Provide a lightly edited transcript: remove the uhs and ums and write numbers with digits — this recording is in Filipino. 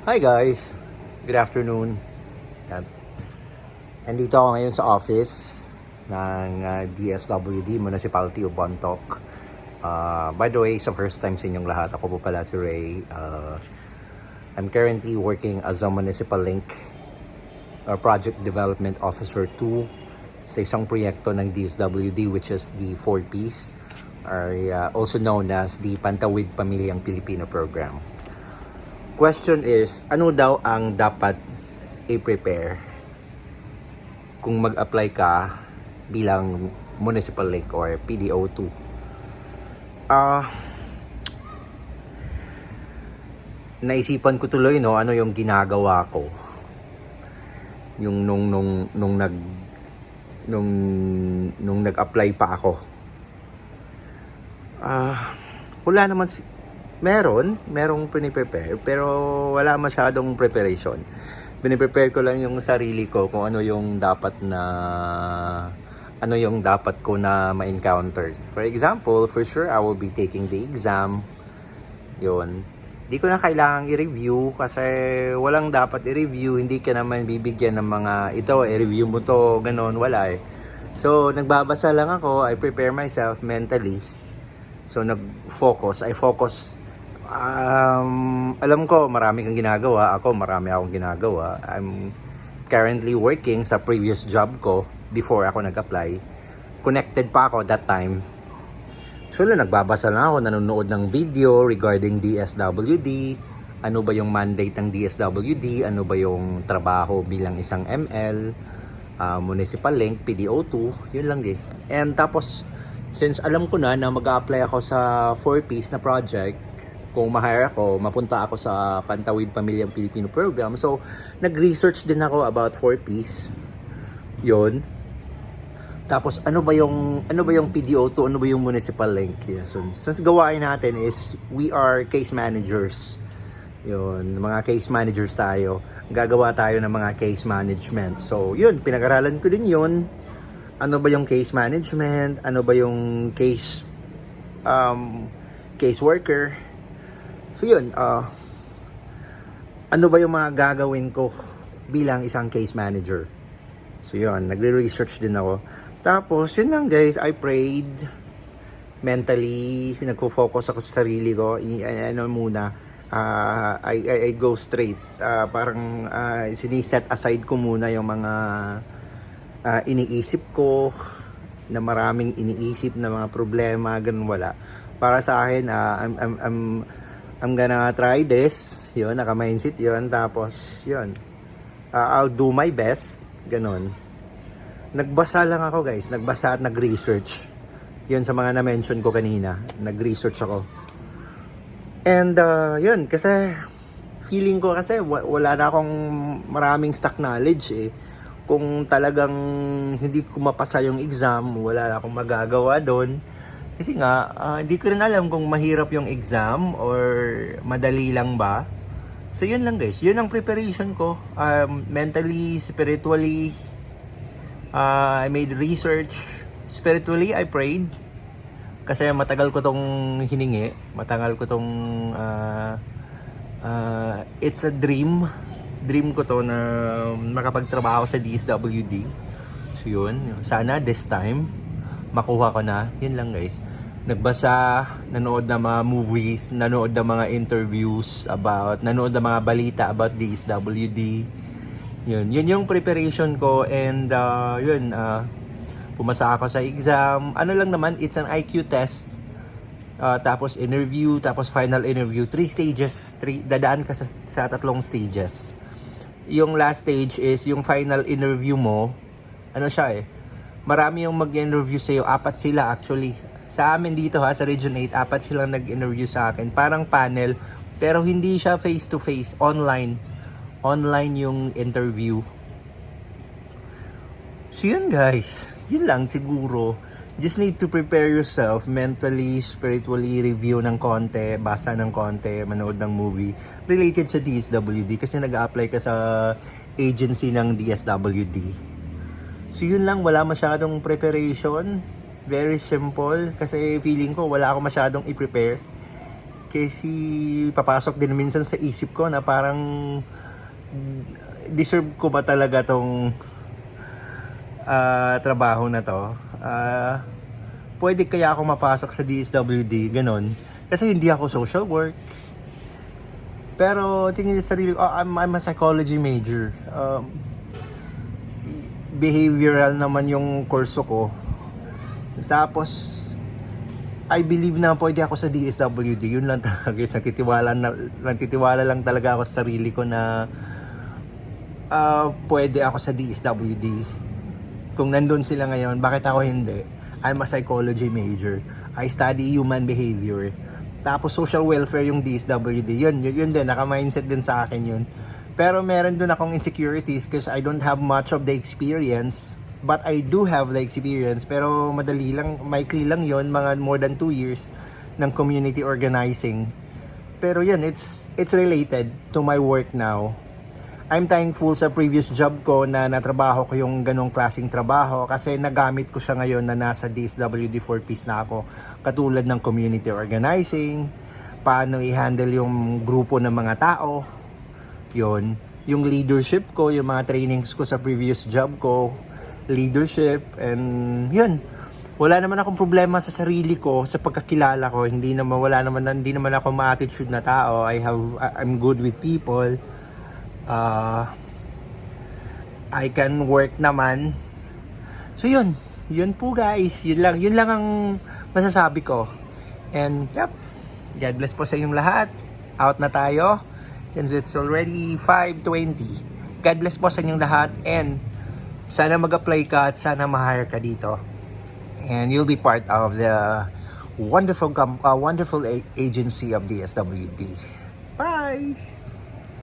Hi guys! Good afternoon. Yan. Nandito ako ngayon sa office ng DSWD, Municipality of Bontoc. By the way, sa first time sa inyong lahat, ako po pala si Ray. I'm currently working as a Municipal Link Project Development Officer 2 sa isang proyekto ng DSWD, which is the 4Ps, or also known as the Pantawid Pamilyang Pilipino Program. Question is, ano daw ang dapat i-prepare kung mag-apply ka bilang Municipal Link or PDO2? Naisipan ko tuloy ano yung ginagawa ko yung nung nag-apply pa ako. Wala naman merong piniprepare pero wala masyadong preparation. Piniprepare ko lang yung sarili ko kung ano yung dapat ko na ma-encounter. For example, for sure I will be taking the exam. Yun. Di ko na kailangang i-review kasi walang dapat i-review. Hindi ka naman bibigyan ng mga ito, i-review mo to, ganon, wala eh. So, nagbabasa lang ako, I prepare myself mentally. So, I focus. Alam ko, marami kang ginagawa. Marami akong ginagawa. I'm currently working sa previous job ko before ako nag-apply. Connected pa ako that time. So, nagbabasa lang ako, nanonood ng video regarding DSWD. Ano ba yung mandate ng DSWD? Ano ba yung trabaho bilang isang ML? Municipal Link, PDO2. Yun lang guys. And tapos, since alam ko na mag-a-apply ako sa 4Ps na project, kung ma-hire ako, mapunta ako sa Pantawid Pamilyang Pilipino Program. So, nag-research din ako about 4Ps. Yun. Tapos, ano ba yung PDO2? Ano ba yung Municipal Link? Yes. So, gawain natin is, we are case managers. Yun. Mga case managers tayo. Gagawa tayo ng mga case management. So, yun. Pinag-aralan ko din yun. Ano ba yung case management? Ano ba yung case worker? So yun, ano ba yung mga gagawin ko bilang isang case manager? So yun, nagre-research din ako. Tapos yun lang guys, I prayed mentally, nagfo-focus ako sa sarili ko. I go straight. Parang siniset aside ko muna yung mga iniisip ko, na maraming iniisip na mga problema, ganun wala. Para sa akin, I'm gonna try this. Yun, naka-mindset yun. Tapos, yun. I'll do my best. Ganon. Nagbasa lang ako guys. Nagbasa at nag-research. Yun sa mga na-mention ko kanina. Nag-research ako. And, yun. Kasi, feeling ko kasi wala na akong maraming stock knowledge eh. Kung talagang hindi ko mapasa yung exam, wala na akong magagawa doon. Kasi nga, hindi ko rin alam kung mahirap yung exam or madali lang ba. So yun lang guys, yun ang preparation ko. Mentally, spiritually, I made research. Spiritually, I prayed. Kasi matagal ko tong hiningi. Matagal ko tong, it's a dream. Dream ko to na makapagtrabaho sa DSWD. So yun, sana this time makuha ko na. Yun lang guys. Nagbasa, nanood ng mga movies, nanood ng mga interviews nanood ng mga balita about DSWD. Yun yung preparation ko. And pumasa ako sa exam. Ano lang naman, it's an IQ test. Tapos interview, tapos final interview. 3 stages. Dadaan ka sa 3 stages. Yung last stage is yung final interview mo. Ano siya eh, marami yung mag-interview sa'yo. 4 sila actually. Sa amin dito sa Region 8, 4 silang nag-interview sa akin. Parang panel, pero hindi siya face-to-face. Online. Online yung interview. So yun guys. Yun lang siguro. Just need to prepare yourself mentally, spiritually, review ng konti, basa ng konti, manood ng movie related sa DSWD kasi nag-a-apply ka sa agency ng DSWD. So yun lang, wala masyadong preparation. Very simple kasi feeling ko wala ako masyadong i-prepare. Kasi papasok din minsan sa isip ko na parang deserve ko ba talaga tong trabaho na to? Pwede kaya ako mapasok sa DSWD, ganon. Kasi hindi ako social work. Pero tingin sa sarili ko, I'm a psychology major. Behavioral naman yung kurso ko. Tapos, I believe na pwede ako sa DSWD. Yun lang talaga guys. Nagtitiwala lang talaga ako sa sarili ko na pwede ako sa DSWD. Kung nandun sila ngayon, bakit ako hindi? I'm a psychology major. I study human behavior. Tapos social welfare yung DSWD. Yun din. Naka-mindset din sa akin yun. Pero meron dun akong insecurities because I don't have much of the experience. But I do have the experience. Pero madali lang, maikli lang yun. Mga more than 2 years ng community organizing. Pero yun, it's related to my work now. I'm thankful sa previous job ko na natrabaho ko yung ganong klaseng trabaho kasi nagamit ko siya ngayon na nasa DSWD 4Ps na ako. Katulad ng community organizing, paano i-handle yung grupo ng mga tao, yun. Yung leadership ko, yung mga trainings ko sa previous job ko, leadership, and yun. Wala naman akong problema sa sarili ko, sa pagkakilala ko. Hindi naman ako ma-attitude na tao. I'm good with people. I can work naman. So yun po guys, yun lang ang masasabi ko. And yep, God bless po sa inyong lahat. Out na tayo since it's already 5:20. God bless po sa inyong lahat and sana mag-apply ka at sana ma-hire ka dito. And you'll be part of the wonderful agency of DSWD. Bye!